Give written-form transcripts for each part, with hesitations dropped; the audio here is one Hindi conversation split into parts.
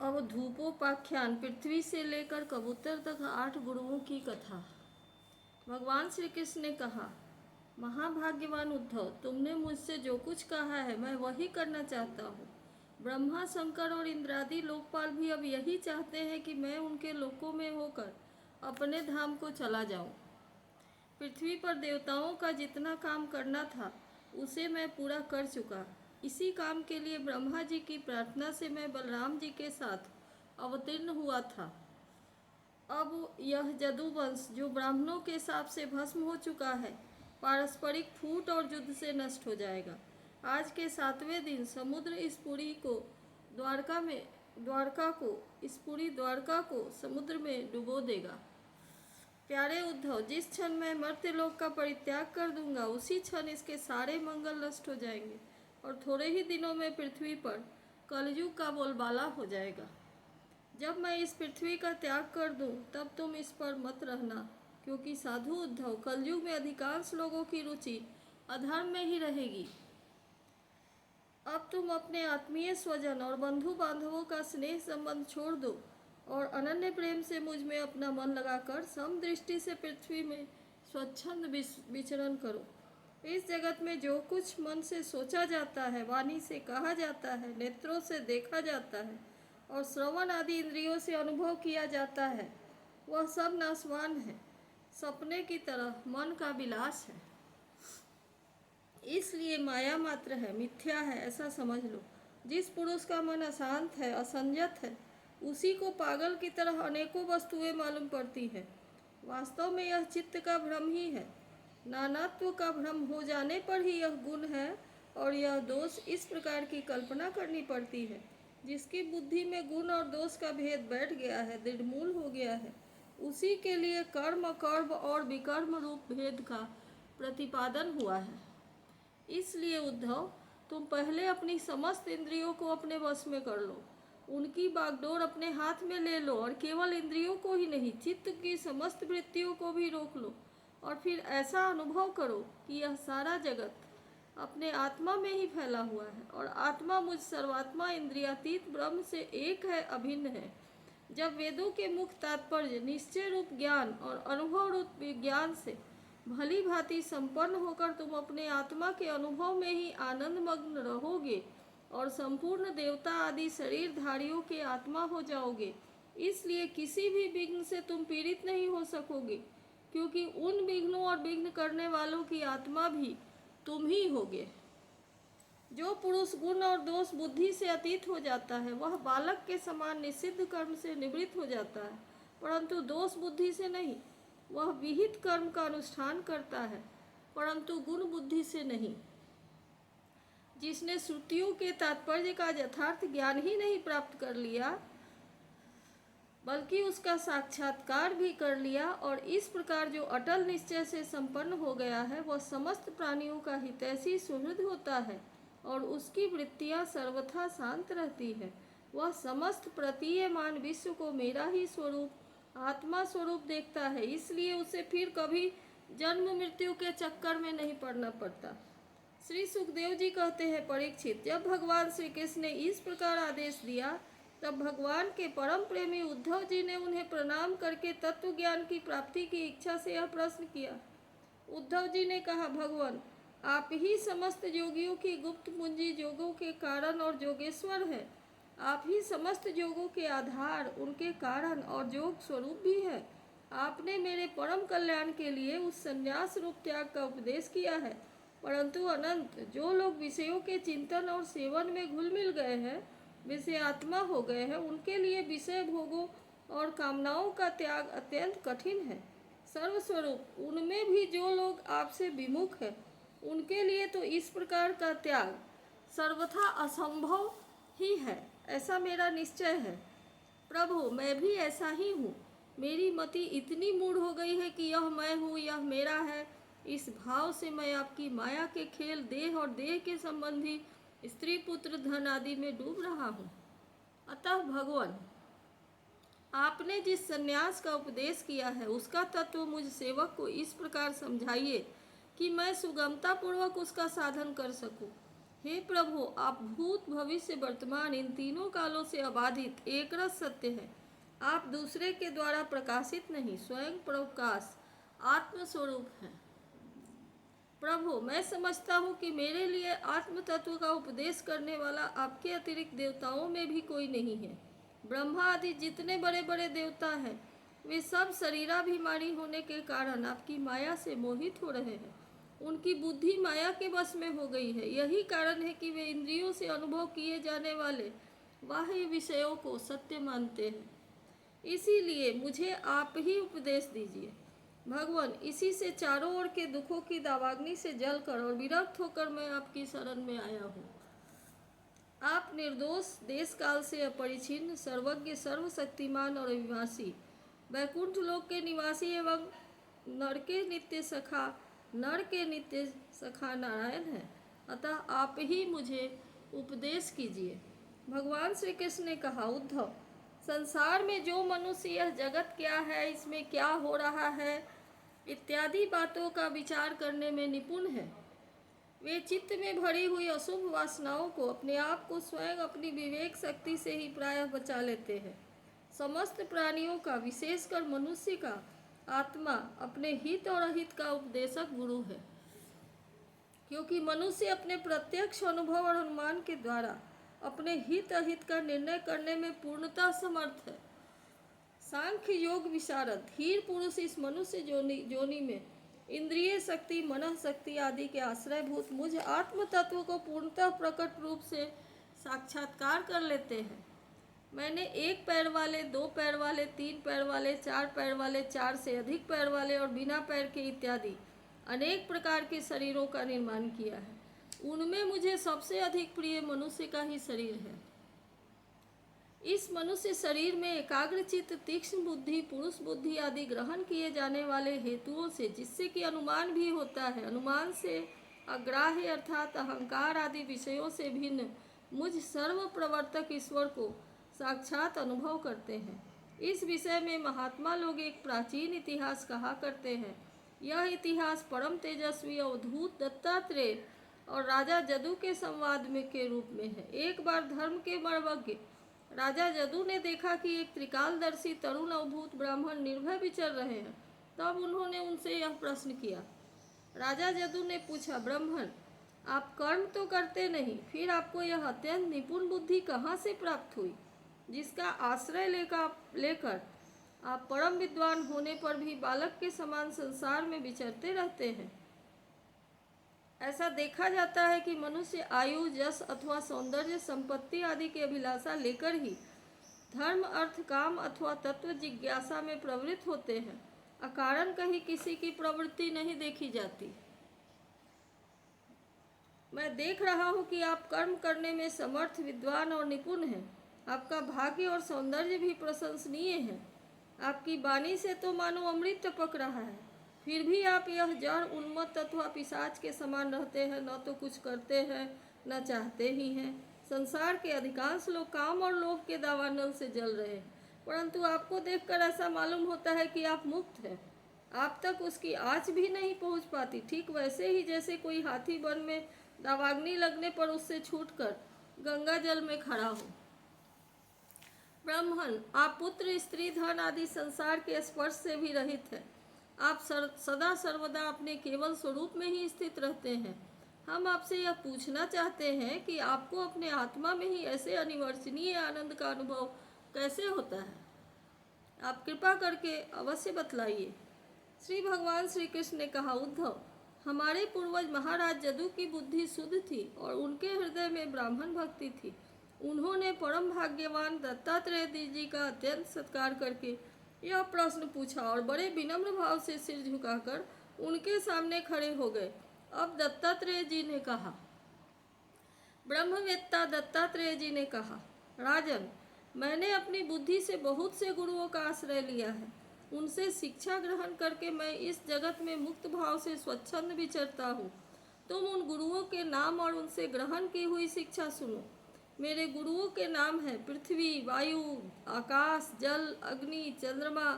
अब धूपोपाख्यान पृथ्वी से लेकर कबूतर तक 8 गुरुओं की कथा। भगवान श्री कृष्ण ने कहा, महाभाग्यवान उद्धव, तुमने मुझसे जो कुछ कहा है मैं वही करना चाहता हूँ। ब्रह्मा, शंकर और इंद्रादि लोकपाल भी अब यही चाहते हैं कि मैं उनके लोकों में होकर अपने धाम को चला जाऊँ। पृथ्वी पर देवताओं का जितना काम करना था उसे मैं पूरा कर चुका। इसी काम के लिए ब्रह्मा जी की प्रार्थना से मैं बलराम जी के साथ अवतीर्ण हुआ था। अब यह जदुवंश जो ब्राह्मणों के शाप से भस्म हो चुका है, पारस्परिक फूट और युद्ध से नष्ट हो जाएगा। आज के 7वें दिन समुद्र इस पूरी द्वारका को समुद्र में डुबो देगा। प्यारे उद्धव, जिस क्षण मैं मर्त्यलोक का परित्याग कर दूंगा उसी क्षण इसके सारे मंगल नष्ट हो जाएंगे और थोड़े ही दिनों में पृथ्वी पर कलयुग का बोलबाला हो जाएगा। जब मैं इस पृथ्वी का त्याग कर दूं तब तुम इस पर मत रहना, क्योंकि साधु उद्धव, कलयुग में अधिकांश लोगों की रुचि अधर्म में ही रहेगी। अब तुम अपने आत्मीय स्वजन और बंधु बांधवों का स्नेह संबंध छोड़ दो और अनन्य प्रेम से मुझ में अपना मन लगाकर समदृष्टि से पृथ्वी में स्वच्छंद विचरण करो। इस जगत में जो कुछ मन से सोचा जाता है, वाणी से कहा जाता है, नेत्रों से देखा जाता है और श्रवण आदि इंद्रियों से अनुभव किया जाता है, वह सब नाशवान है, सपने की तरह मन का विलास है। इसलिए माया मात्र है, मिथ्या है, ऐसा समझ लो। जिस पुरुष का मन अशांत है, असंयत है, उसी को पागल की तरह अनेकों वस्तुएं मालूम पड़ती है। वास्तव में यह चित्त का भ्रम ही है। नानात्व का भ्रम हो जाने पर ही यह गुण है और यह दोष, इस प्रकार की कल्पना करनी पड़ती है। जिसकी बुद्धि में गुण और दोष का भेद बैठ गया है, दृढ़मूल हो गया है, उसी के लिए कर्म, कर्म और विकर्म रूप भेद का प्रतिपादन हुआ है। इसलिए उद्धव, तुम पहले अपनी समस्त इंद्रियों को अपने वश में कर लो, उनकी बागडोर अपने हाथ में ले लो और केवल इंद्रियों को ही नहीं, चित्त की समस्त वृत्तियों को भी रोक लो और फिर ऐसा अनुभव करो कि यह सारा जगत अपने आत्मा में ही फैला हुआ है और आत्मा मुझ सर्वात्मा इंद्रियातीत ब्रह्म से एक है, अभिन्न है। जब वेदों के मुख तात्पर्य निश्चय रूप ज्ञान और अनुभव रूप विज्ञान से भली भांति संपन्न होकर तुम अपने आत्मा के अनुभव में ही आनंद मग्न रहोगे और संपूर्ण देवता आदि शरीरधारियों के आत्मा हो जाओगे, इसलिए किसी भी विघ्न से तुम पीड़ित नहीं हो सकोगे, क्योंकि उन विघ्नों और विघ्न करने वालों की आत्मा भी तुम ही होगे। जो पुरुष गुण और दोष बुद्धि से अतीत हो जाता है वह बालक के समान निषिद्ध कर्म से निवृत्त हो जाता है, परंतु दोष बुद्धि से नहीं। वह विहित कर्म का अनुष्ठान करता है, परंतु गुण बुद्धि से नहीं। जिसने श्रुतियों के तात्पर्य का यथार्थ ज्ञान ही नहीं प्राप्त कर लिया बल्कि उसका साक्षात्कार भी कर लिया और इस प्रकार जो अटल निश्चय से संपन्न हो गया है, वह समस्त प्राणियों का हितैषी सुहृद होता है और उसकी वृत्तियां सर्वथा शांत रहती है। वह समस्त प्रतीयमान विश्व को मेरा ही स्वरूप, आत्मा स्वरूप देखता है, इसलिए उसे फिर कभी जन्म मृत्यु के चक्कर में नहीं पड़ना पड़ता। श्री सुखदेव जी कहते हैं, परीक्षित, जब भगवान श्री कृष्ण ने इस प्रकार आदेश दिया तब भगवान के परम प्रेमी उद्धव जी ने उन्हें प्रणाम करके तत्व ज्ञान की प्राप्ति की इच्छा से यह प्रश्न किया। उद्धव जी ने कहा, भगवान, आप ही समस्त योगियों की गुप्त पूंजी, योगों के कारण और योगेश्वर है। आप ही समस्त योगों के आधार, उनके कारण और योग स्वरूप भी है। आपने मेरे परम कल्याण के लिए उस संन्यास रूप त्याग का उपदेश किया है, परंतु अनंत, जो लोग विषयों के चिंतन और सेवन में घुल मिल गए हैं, विषय आत्मा हो गए हैं, उनके लिए विषय भोगों और कामनाओं का त्याग अत्यंत कठिन है। सर्वस्वरूप उनमें भी जो लोग आपसे विमुख हैं, उनके लिए तो इस प्रकार का त्याग सर्वथा असंभव ही है, ऐसा मेरा निश्चय है। प्रभु, मैं भी ऐसा ही हूँ। मेरी मति इतनी मूढ़ हो गई है कि यह मैं हूँ, यह मेरा है, इस भाव से मैं आपकी माया के खेल, देह और देह के संबंधी स्त्री पुत्र धन आदि में डूब रहा हूँ। अतः भगवान, आपने जिस संन्यास का उपदेश किया है उसका तत्व मुझ सेवक को इस प्रकार समझाइए कि मैं सुगमता पूर्वक उसका साधन कर सकूं। हे प्रभु, आप भूत, भविष्य, वर्तमान इन तीनों कालों से अबाधित एकरस सत्य है। आप दूसरे के द्वारा प्रकाशित नहीं, स्वयं प्रकाश आत्म स्वरूप है। प्रभु, मैं समझता हूँ कि मेरे लिए आत्म तत्व का उपदेश करने वाला आपके अतिरिक्त देवताओं में भी कोई नहीं है। ब्रह्मा आदि जितने बड़े बड़े देवता हैं, वे सब शरीराभिमानी होने के कारण आपकी माया से मोहित हो रहे हैं। उनकी बुद्धि माया के वश में हो गई है। यही कारण है कि वे इंद्रियों से अनुभव किए जाने वाले बाह्य विषयों को सत्य मानते हैं। इसीलिए मुझे आप ही उपदेश दीजिए। भगवान, इसी से चारों ओर के दुखों की दावाग्नि से जलकर और विरक्त होकर मैं आपकी शरण में आया हूँ। आप निर्दोष, देश काल से अपरिछिन्न, सर्वज्ञ, सर्वशक्तिमान और अविनाशी, वैकुंठ लोक के निवासी एवं नर के नित्य सखा नारायण है। अतः आप ही मुझे उपदेश कीजिए। भगवान श्री कृष्ण ने कहा, उद्धव, संसार में जो मनुष्य यह जगत क्या है, इसमें क्या हो रहा है इत्यादि बातों का विचार करने में निपुण है, वे चित्त में भरी हुई अशुभ वासनाओं को अपने आप को स्वयं अपनी विवेक शक्ति से ही प्रायः बचा लेते हैं। समस्त प्राणियों का, विशेषकर मनुष्य का आत्मा अपने हित और अहित का उपदेशक गुरु है, क्योंकि मनुष्य अपने प्रत्यक्ष अनुभव और अनुमान के द्वारा अपने हित अहित का निर्णय करने में पूर्णतः समर्थ है। सांख्य योग विशारद धीर पुरुष इस मनुष्य जोनि में इंद्रिय शक्ति, मन शक्ति आदि के आश्रयभूत मुझ आत्म तत्व को पूर्णतः प्रकट रूप से साक्षात्कार कर लेते हैं। मैंने एक पैर वाले, दो पैर वाले, तीन पैर वाले, चार पैर वाले, चार से अधिक पैर वाले और बिना पैर के इत्यादि अनेक प्रकार के शरीरों का निर्माण किया है। उनमें मुझे सबसे अधिक प्रिय मनुष्य का ही शरीर है। इस मनुष्य शरीर में एकाग्रचित्त, तीक्ष्ण बुद्धि, पुरुष बुद्धि आदि ग्रहण किए जाने वाले हेतुओं से, जिससे कि अनुमान भी होता है, अनुमान से अग्राह्य अर्थात अहंकार आदि विषयों से भिन्न मुझ सर्व प्रवर्तक ईश्वर को साक्षात अनुभव करते हैं। इस विषय में महात्मा लोग एक प्राचीन इतिहास कहा करते हैं। यह इतिहास परम तेजस्वी अवधूत दत्तात्रेय और राजा जदु के संवाद में के रूप में है। एक बार धर्म के मर्मज्ञ राजा जदु ने देखा कि एक त्रिकालदर्शी तरुण अवधूत ब्राह्मण निर्भय विचर रहे हैं। तब उन्होंने उनसे यह प्रश्न किया। राजा जदु ने पूछा, ब्राह्मण, आप कर्म तो करते नहीं, फिर आपको यह अत्यंत निपुण बुद्धि कहाँ से प्राप्त हुई, जिसका आश्रय लेकर आप परम विद्वान होने पर भी बालक के समान संसार में विचरते रहते हैं। ऐसा देखा जाता है कि मनुष्य आयु, यश अथवा सौंदर्य, संपत्ति आदि की अभिलाषा लेकर ही धर्म, अर्थ, काम अथवा तत्व जिज्ञासा में प्रवृत्त होते हैं। अकारण कहीं किसी की प्रवृत्ति नहीं देखी जाती। मैं देख रहा हूँ कि आप कर्म करने में समर्थ, विद्वान और निपुण हैं। आपका भाग्य और सौंदर्य भी प्रशंसनीय है। आपकी वाणी से तो मानो अमृत टपक रहा है, फिर भी आप यह जड़, उन्मत्त अथवा पिशाच के समान रहते हैं। न तो कुछ करते हैं, न चाहते ही हैं। संसार के अधिकांश लोग काम और लोभ के दावानल से जल रहे हैं, परंतु आपको देखकर ऐसा मालूम होता है कि आप मुक्त हैं। आप तक उसकी आँच भी नहीं पहुँच पाती। ठीक वैसे ही जैसे कोई हाथी वन में दावाग्नि लगने पर उससे छूटकर गंगा जल में खड़ा हो। ब्राह्मण, आप पुत्र, स्त्री, धन आदि संसार के स्पर्श से भी रहित हैं। आप सदा सर्वदा अपने केवल स्वरूप में ही स्थित रहते हैं। हम आपसे यह पूछना चाहते हैं कि आपको अपने आत्मा में ही ऐसे अनिवर्चनीय आनंद का अनुभव कैसे होता है? आप कृपा करके अवश्य बतलाइए। श्री भगवान श्री कृष्ण ने कहा, उद्धव, हमारे पूर्वज महाराज जदु की बुद्धि शुद्ध थी और उनके हृदय में ब्राह्मण भक्ति थी। उन्होंने परम भाग्यवान दत्तात्रेय जी का अत्यंत सत्कार करके यह प्रश्न पूछा और बड़े विनम्र भाव से सिर झुकाकर उनके सामने खड़े हो गए। अब दत्तात्रेय जी ने कहा, ब्रह्मवेत्ता दत्तात्रेय जी ने कहा, राजन, मैंने अपनी बुद्धि से बहुत से गुरुओं का आश्रय लिया है। उनसे शिक्षा ग्रहण करके मैं इस जगत में मुक्त भाव से स्वच्छंद विचरता हूँ। तुम उन गुरुओं के नाम और उनसे ग्रहण की हुई शिक्षा सुनो। मेरे गुरुओं के नाम हैं पृथ्वी, वायु, आकाश, जल, अग्नि, चंद्रमा,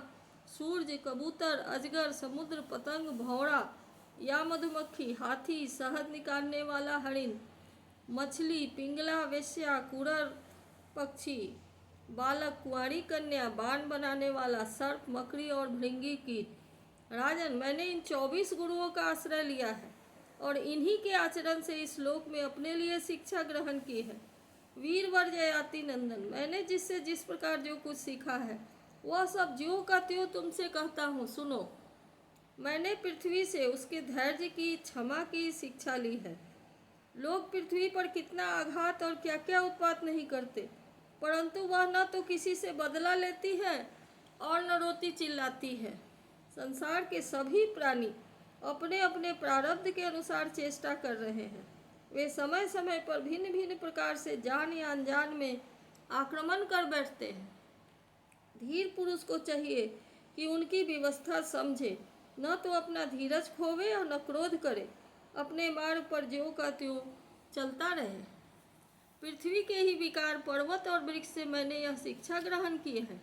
सूर्य, कबूतर, अजगर, समुद्र, पतंग, भौरा या मधुमक्खी, हाथी, शहद निकालने वाला हरिण, मछली, पिंगला, वेश्या, कुरर पक्षी, बालक, कुंवारी कन्या, बाण बनाने वाला, सर्प, मकड़ी और भृंगी कीट। राजन, मैंने इन 24 गुरुओं का आश्रय लिया है और इन्हीं के आचरण से इस लोक में अपने लिए शिक्षा ग्रहण की है। वीरवर जयाति नंदन, मैंने जिससे जिस प्रकार जो कुछ सीखा है वह सब ज्यों का त्यों तुमसे कहता हूँ, सुनो। मैंने पृथ्वी से उसके धैर्य की, क्षमा की शिक्षा ली है। लोग पृथ्वी पर कितना आघात और क्या क्या उत्पात नहीं करते, परंतु वह न तो किसी से बदला लेती है और न रोती चिल्लाती है। संसार के सभी प्राणी अपने अपने प्रारब्ध के अनुसार चेष्टा कर रहे हैं। वे समय समय पर भिन्न भिन्न प्रकार से जान या अनजान में आक्रमण कर बैठते हैं। धीर पुरुष को चाहिए कि उनकी व्यवस्था समझे, न तो अपना धीरज खोवे और न क्रोध करे, अपने मार्ग पर ज्यों का त्यों चलता रहे। पृथ्वी के ही विकार पर्वत और वृक्ष से मैंने यह शिक्षा ग्रहण की है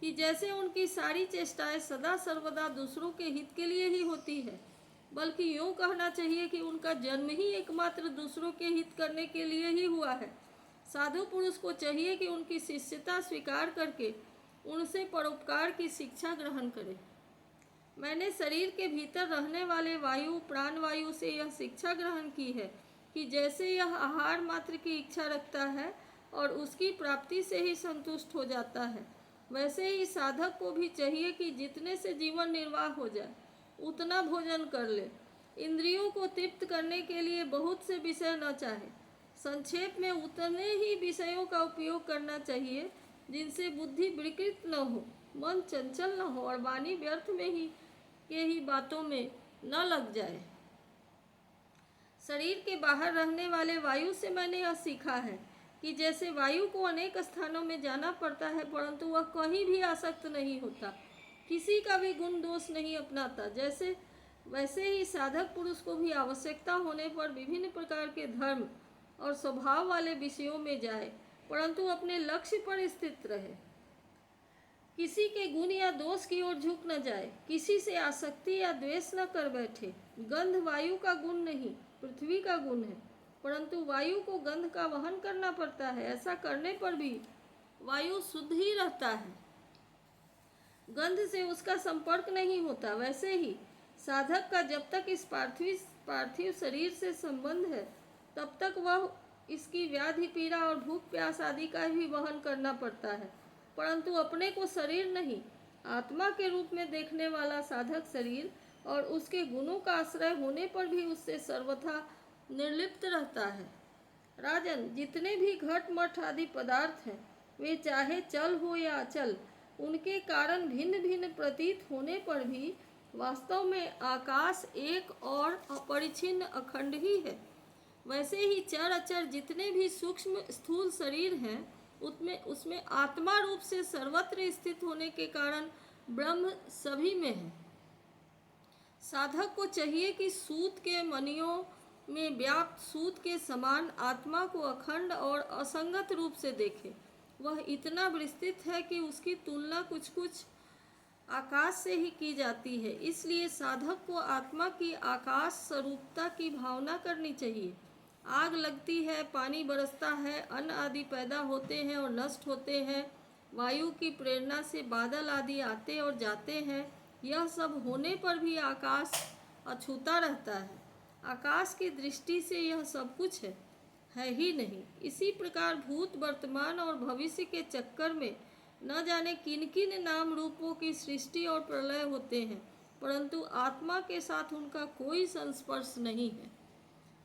कि जैसे उनकी सारी चेष्टाएं सदा सर्वदा दूसरों के हित के लिए ही होती है, बल्कि यूँ कहना चाहिए कि उनका जन्म ही एकमात्र दूसरों के हित करने के लिए ही हुआ है। साधु पुरुष को चाहिए कि उनकी शिष्यता स्वीकार करके उनसे परोपकार की शिक्षा ग्रहण करे। मैंने शरीर के भीतर रहने वाले वायु, प्राणवायु से यह शिक्षा ग्रहण की है कि जैसे यह आहार मात्र की इच्छा रखता है और उसकी प्राप्ति से ही संतुष्ट हो जाता है, वैसे ही साधक को भी चाहिए कि जितने से जीवन निर्वाह हो जाए उतना भोजन कर ले। इंद्रियों को तृप्त करने के लिए बहुत से विषय न चाहे, संक्षेप में उतने ही विषयों का उपयोग करना चाहिए जिनसे बुद्धि विकृत न हो, मन चंचल न हो और वाणी व्यर्थ में ही के ही बातों में न लग जाए। शरीर के बाहर रहने वाले वायु से मैंने यह सीखा है कि जैसे वायु को अनेक स्थानों में जाना पड़ता है, परंतु वह कहीं भी आसक्त नहीं होता, किसी का भी गुण दोष नहीं अपनाता, वैसे ही साधक पुरुष को भी आवश्यकता होने पर विभिन्न प्रकार के धर्म और स्वभाव वाले विषयों में जाए, परंतु अपने लक्ष्य पर स्थित रहे। किसी के गुण या दोष की ओर झुक न जाए, किसी से आसक्ति या द्वेष न कर बैठे। गंध वायु का गुण नहीं, पृथ्वी का गुण है, परंतु वायु को गंध का वहन करना पड़ता है। ऐसा करने पर भी वायु शुद्ध ही रहता है, गंध से उसका संपर्क नहीं होता। वैसे ही साधक का जब तक इस पार्थिव शरीर से संबंध है, तब तक वह इसकी व्याधि, पीड़ा और भूख प्यास आदि का भी वहन करना पड़ता है, परंतु अपने को शरीर नहीं, आत्मा के रूप में देखने वाला साधक शरीर और उसके गुणों का आश्रय होने पर भी उससे सर्वथा निर्लिप्त रहता है। राजन, जितने भी घट मठ आदि पदार्थ हैं, वे चाहे चल हो या अचल, उनके कारण भिन्न भिन्न प्रतीत होने पर भी वास्तव में आकाश एक और अपरिछिन्न अखंड ही है। वैसे ही चर अचर जितने भी सूक्ष्म स्थूल शरीर हैं, उसमें आत्मा रूप से सर्वत्र स्थित होने के कारण ब्रह्म सभी में है। साधक को चाहिए कि सूत के मणियों में व्याप्त सूत के समान आत्मा को अखंड और असंगत रूप से देखे। वह इतना विस्तृत है कि उसकी तुलना कुछ कुछ आकाश से ही की जाती है। इसलिए साधक को आत्मा की आकाश स्वरूपता की भावना करनी चाहिए। आग लगती है, पानी बरसता है, अन्न आदि पैदा होते हैं और नष्ट होते हैं, वायु की प्रेरणा से बादल आदि आते और जाते हैं, यह सब होने पर भी आकाश अछूता रहता है। आकाश की दृष्टि से यह सब कुछ है ही नहीं। इसी प्रकार भूत, वर्तमान और भविष्य के चक्कर में न जाने किन किन नाम रूपों की सृष्टि और प्रलय होते हैं, परंतु आत्मा के साथ उनका कोई संस्पर्श नहीं है।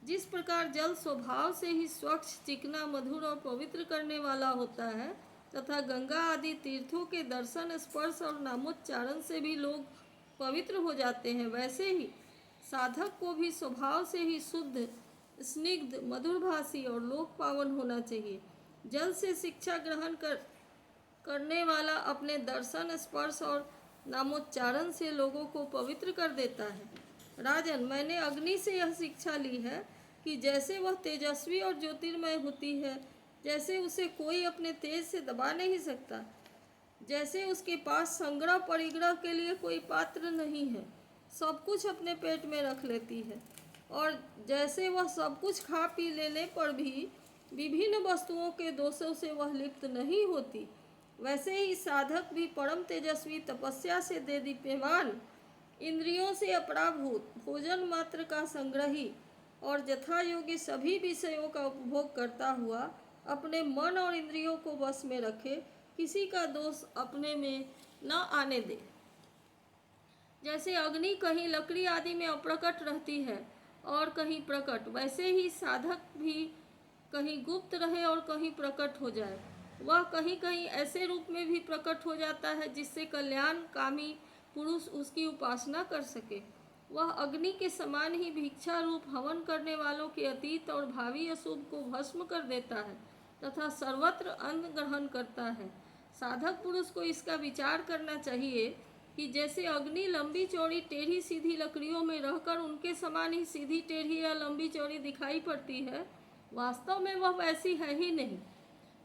जिस प्रकार जल स्वभाव से ही स्वच्छ, चिकना, मधुर और पवित्र करने वाला होता है तथा गंगा आदि तीर्थों के दर्शन, स्पर्श और नामोच्चारण से भी लोग पवित्र हो जाते हैं, वैसे ही साधक को भी स्वभाव से ही शुद्ध, स्निग्ध, मधुरभाषी और लोक पावन होना चाहिए। जल से शिक्षा ग्रहण करने वाला अपने दर्शन, स्पर्श और नामोच्चारण से लोगों को पवित्र कर देता है। राजन, मैंने अग्नि से यह शिक्षा ली है कि जैसे वह तेजस्वी और ज्योतिर्मय होती है, जैसे उसे कोई अपने तेज से दबा नहीं सकता, जैसे उसके पास संग्रह परिग्रह के लिए कोई पात्र नहीं है, सब कुछ अपने पेट में रख लेती है, और जैसे वह सब कुछ खा पी लेने पर भी विभिन्न वस्तुओं के दोषों से वह लिप्त नहीं होती, वैसे ही साधक भी परम तेजस्वी तपस्या से देदीप्यमान, इंद्रियों से अपराभूत, भोजन मात्र का संग्रही और यथा योग्य सभी विषयों का उपभोग करता हुआ अपने मन और इंद्रियों को वश में रखे, किसी का दोष अपने में न आने दे। जैसे अग्नि कहीं लकड़ी आदि में अप्रकट रहती है और कहीं प्रकट, वैसे ही साधक भी कहीं गुप्त रहे और कहीं प्रकट हो जाए। वह कहीं कहीं ऐसे रूप में भी प्रकट हो जाता है जिससे कल्याण कामी पुरुष उसकी उपासना कर सके। वह अग्नि के समान ही भिक्षा रूप हवन करने वालों के अतीत और भावी अशुभ को भस्म कर देता है तथा सर्वत्र अन्न ग्रहण करता है। साधक पुरुष को इसका विचार करना चाहिए कि जैसे अग्नि लंबी चौड़ी टेढ़ी सीधी लकड़ियों में रहकर उनके समान ही सीधी टेढ़ी या लंबी चौड़ी दिखाई पड़ती है, वास्तव में वह वैसी है ही नहीं।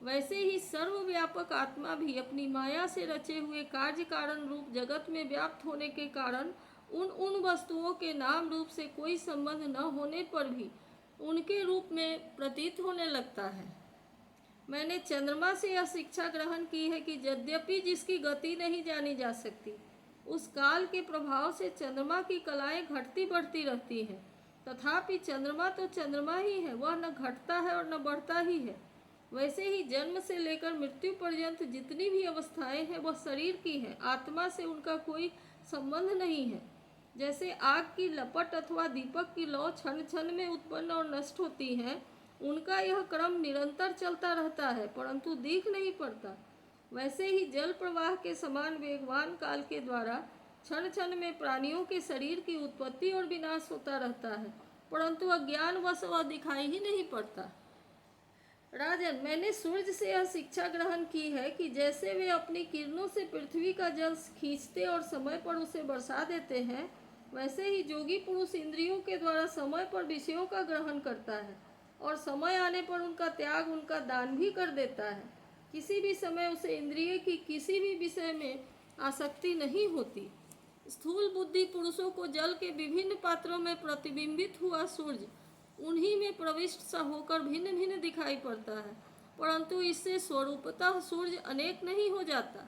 वैसे ही सर्वव्यापक आत्मा भी अपनी माया से रचे हुए कार्य कारण रूप जगत में व्याप्त होने के कारण उन वस्तुओं के नाम रूप से कोई संबंध न होने पर भी उनके रूप में प्रतीत होने लगता है। मैंने चंद्रमा से यह शिक्षा ग्रहण की है कि यद्यपि जिसकी गति नहीं जानी जा सकती, उस काल के प्रभाव से चंद्रमा की कलाएं घटती बढ़ती रहती हैं, तथापि चंद्रमा तो चंद्रमा ही है, वह न घटता है और न बढ़ता ही है। वैसे ही जन्म से लेकर मृत्यु पर्यंत जितनी भी अवस्थाएं हैं वह शरीर की है, आत्मा से उनका कोई संबंध नहीं है। जैसे आग की लपट अथवा दीपक की लौ क्षण क्षण में उत्पन्न और नष्ट होती है, उनका यह क्रम निरंतर चलता रहता है परंतु दिख नहीं पड़ता, वैसे ही जल प्रवाह के समान वेगवान काल के द्वारा क्षण क्षण में प्राणियों के शरीर की उत्पत्ति और विनाश होता रहता है, परंतु अज्ञानवश वह दिखाई ही नहीं पड़ता। राजन, मैंने सूर्य से यह शिक्षा ग्रहण की है कि जैसे वे अपनी किरणों से पृथ्वी का जल खींचते और समय पर उसे बरसा देते हैं, वैसे ही योगी पुरुष इंद्रियों के द्वारा समय पर विषयों का ग्रहण करता है और समय आने पर उनका त्याग, उनका दान भी कर देता है। किसी भी समय उसे इंद्रिय की किसी भी विषय में आसक्ति नहीं होती। स्थूल बुद्धि पुरुषों को जल के विभिन्न पात्रों में प्रतिबिंबित हुआ सूर्य उन्हीं में प्रविष्ट सा होकर भिन्न भिन्न दिखाई पड़ता है, परंतु इससे स्वरूपतः सूर्य अनेक नहीं हो जाता।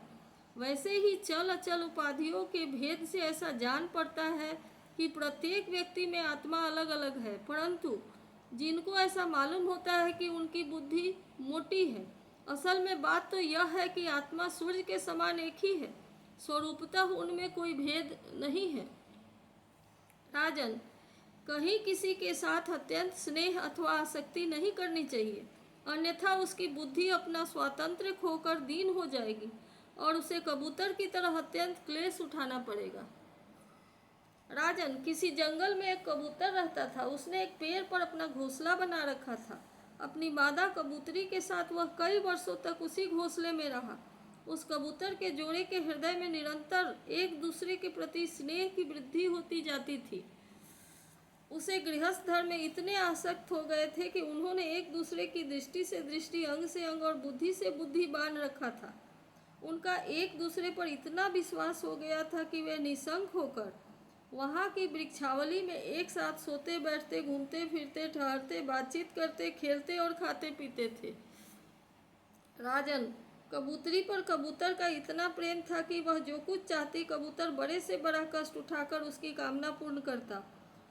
वैसे ही चल अचल उपाधियों के भेद से ऐसा जान पड़ता है कि प्रत्येक व्यक्ति में आत्मा अलग अलग है, परंतु जिनको ऐसा मालूम होता है कि उनकी बुद्धि मोटी है, असल में बात तो यह है कि आत्मा सूर्य के समान एक ही है, स्वरूपतः उनमें कोई भेद नहीं है। राजन, कहीं किसी के साथ अत्यंत स्नेह अथवा आसक्ति नहीं करनी चाहिए, अन्यथा उसकी बुद्धि अपना स्वातंत्र्य खोकर दीन हो जाएगी और उसे कबूतर की तरह अत्यंत क्लेश उठाना पड़ेगा। राजन, किसी जंगल में एक कबूतर रहता था। उसने एक पेड़ पर अपना घोंसला बना रखा था। अपनी मादा कबूतरी के साथ वह कई वर्षों तक उसी घोंसले में रहा। उस कबूतर के जोड़े के हृदय में निरंतर एक दूसरे के प्रति स्नेह की वृद्धि होती जाती थी। उसे गृहस्थ धर्म में इतने आसक्त हो गए थे कि उन्होंने एक दूसरे की दृष्टि से दृष्टि, अंग से अंग और बुद्धि से बुद्धि बांध रखा था। उनका एक दूसरे पर इतना विश्वास हो गया था कि वे निशंक होकर वहाँ की वृक्षावली में एक साथ सोते बैठते, घूमते फिरते, ठहरते, बातचीत करते, खेलते और खाते पीते थे। राजन, कबूतरी पर कबूतर का इतना प्रेम था कि वह जो कुछ चाहती कबूतर बड़े से बड़ा कष्ट उठाकर उसकी कामना पूर्ण करता।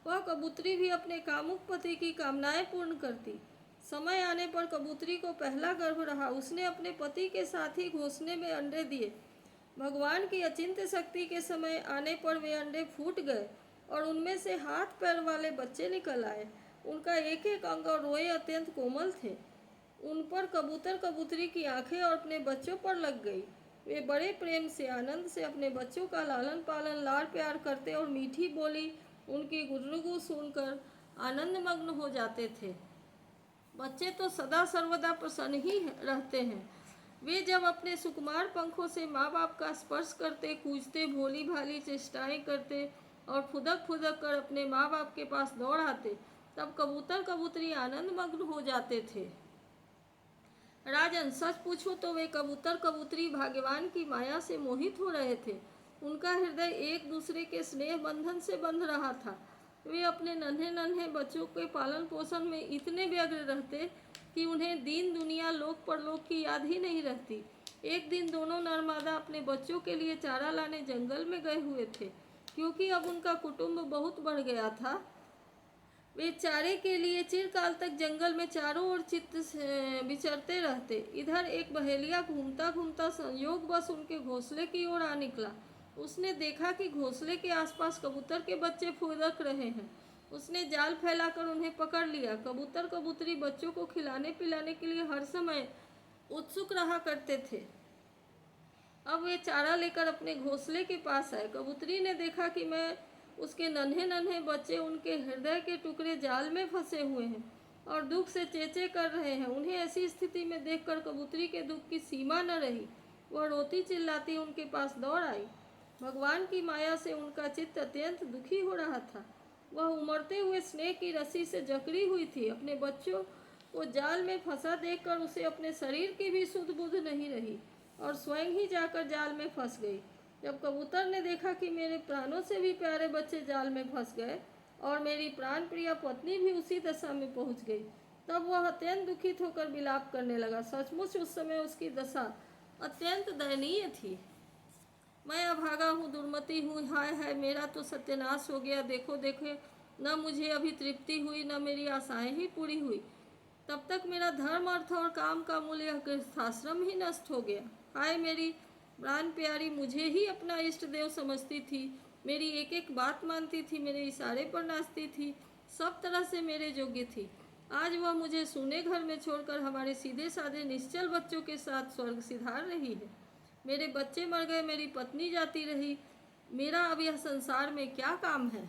वह कबूतरी भी अपने कामुक पति की कामनाएं पूर्ण करती। समय आने पर कबूतरी को पहला गर्भ रहा। उसने अपने पति के साथ ही घोंसले में अंडे दिए। भगवान की अचिंत्य शक्ति के समय आने पर वे अंडे फूट गए और उनमें से हाथ पैर वाले बच्चे निकल आए। उनका एक एक अंग और रोए अत्यंत कोमल थे। उन पर कबूतर कबूतरी की आंखें और अपने बच्चों पर लग गई। वे बड़े प्रेम से, आनंद से अपने बच्चों का लालन पालन, लाड़ प्यार करते और मीठी बोली उनकी गुर्रुगु सुनकर आनंद मग्न हो जाते थे। बच्चे तो सदा सर्वदा प्रसन्न ही रहते हैं। वे जब अपने सुकुमार पंखों से माँ बाप का स्पर्श करते, कूजते, भोली भाली चेष्टाएं करते और फुदक फुदक कर अपने माँ बाप के पास दौड़ आते, तब कबूतर कबूतरी आनंद मग्न हो जाते थे। राजन, सच पूछो तो वे कबूतर कबूतरी भाग्यवान की माया से मोहित हो रहे थे। उनका हृदय एक दूसरे के स्नेह बंधन से बंध रहा था। वे अपने नन्हे नन्हे बच्चों के पालन पोषण में इतने व्यग्र रहते कि उन्हें दीन दुनिया लोक परलोक की याद ही नहीं रहती। एक दिन दोनों नरमादा अपने बच्चों के लिए चारा लाने जंगल में गए हुए थे। क्योंकि अब उनका कुटुंब बहुत बढ़ गया था, वे चारे के लिए चिरकाल तक जंगल में चारों ओर चित्त से विचरते रहते। इधर एक बहेलिया घूमता घूमता संयोगवश उनके घोंसले की ओर आ निकला। उसने देखा कि घोंसले के आसपास कबूतर के बच्चे फुदक रहे हैं। उसने जाल फैलाकर उन्हें पकड़ लिया। कबूतर कबूतरी बच्चों को खिलाने पिलाने के लिए हर समय उत्सुक रहा करते थे। अब वे चारा लेकर अपने घोंसले के पास आए। कबूतरी ने देखा कि मैं उसके नन्हे नन्हे बच्चे उनके हृदय के टुकड़े जाल में फंसे हुए हैं और दुख से चेचे कर रहे हैं। उन्हें ऐसी स्थिति में देखकर कबूतरी के दुख की सीमा न रही। वह रोती चिल्लाती उनके पास दौड़ आई। भगवान की माया से उनका चित्त अत्यंत दुखी हो रहा था। वह उमड़ते हुए स्नेह की रस्सी से जकड़ी हुई थी। अपने बच्चों को जाल में फंसा देखकर उसे अपने शरीर की भी सुध बुध नहीं रही और स्वयं ही जाकर जाल में फंस गई। जब कबूतर ने देखा कि मेरे प्राणों से भी प्यारे बच्चे जाल में फंस गए और मेरी प्राण प्रिय पत्नी भी उसी दशा में पहुंच गई, तब वह अत्यंत दुखित होकर विलाप करने लगा। सचमुच उस समय उसकी दशा अत्यंत दयनीय थी। मैं अभागा हूँ, दुर्मति हूँ, हाय हाय मेरा तो सत्यानाश हो गया। देखो देखो, न मुझे अभी तृप्ति हुई, न मेरी आशाएं ही पूरी हुई। तब तक मेरा धर्म अर्थ और काम का मूल यह गृहस्थाश्रम ही नष्ट हो गया। हाय मेरी प्राण प्यारी मुझे ही अपना इष्ट देव समझती थी, मेरी एक एक बात मानती थी, मेरे इशारे पर नाचती थी, सब तरह से मेरे योग्य थी। आज वह मुझे सूने घर में छोड़कर हमारे सीधे साधे निश्चल बच्चों के साथ स्वर्ग सिधार रही है। मेरे बच्चे मर गए, मेरी पत्नी जाती रही, मेरा अब यह संसार में क्या काम है।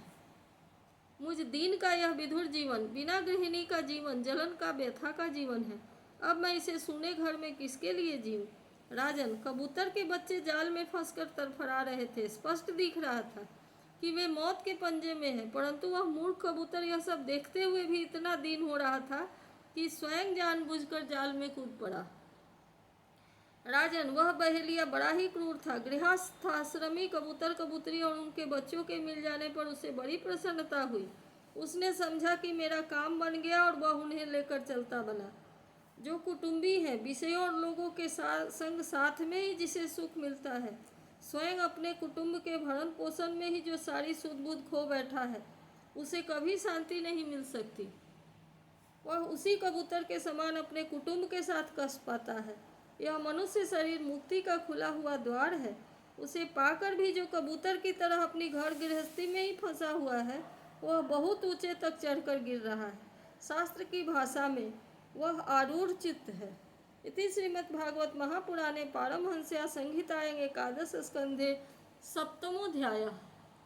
मुझ दीन का यह विधुर जीवन, बिना गृहिणी का जीवन, जलन का व्यथा का जीवन है। अब मैं इसे सूने घर में किसके लिए जीऊं। राजन, कबूतर के बच्चे जाल में फंसकर तड़फड़ा रहे थे। स्पष्ट दिख रहा था कि वे मौत के पंजे में हैं, परंतु वह मूर्ख कबूतर यह सब देखते हुए भी इतना दीन हो रहा था कि स्वयं जानबूझकर जाल में कूद पड़ा। राजन, वह बहेलिया बड़ा ही क्रूर था। गृहस्थाश्रमी कबूतर कबूतरी और उनके बच्चों के मिल जाने पर उसे बड़ी प्रसन्नता हुई। उसने समझा कि मेरा काम बन गया और वह उन्हें लेकर चलता बना। जो कुटुंबी है, विषयों और लोगों के संग साथ में ही जिसे सुख मिलता है, स्वयं अपने कुटुंब के भरण पोषण में ही जो सारी सुध बुध खो बैठा है, उसे कभी शांति नहीं मिल सकती। वह उसी कबूतर के समान अपने कुटुंब के साथ कष्ट पाता है। यह मनुष्य शरीर मुक्ति का खुला हुआ द्वार है। उसे पाकर भी जो कबूतर की तरह अपनी घर गृहस्थी में ही फंसा हुआ है, वह बहुत ऊंचे तक चढ़कर गिर रहा है। शास्त्र की भाषा में वह आरूढ़ चित्त है। इति श्रीमद्भागवत महापुराणे पारमहंस्या संहितायां एकादश स्कंधे सप्तमोऽध्यायः।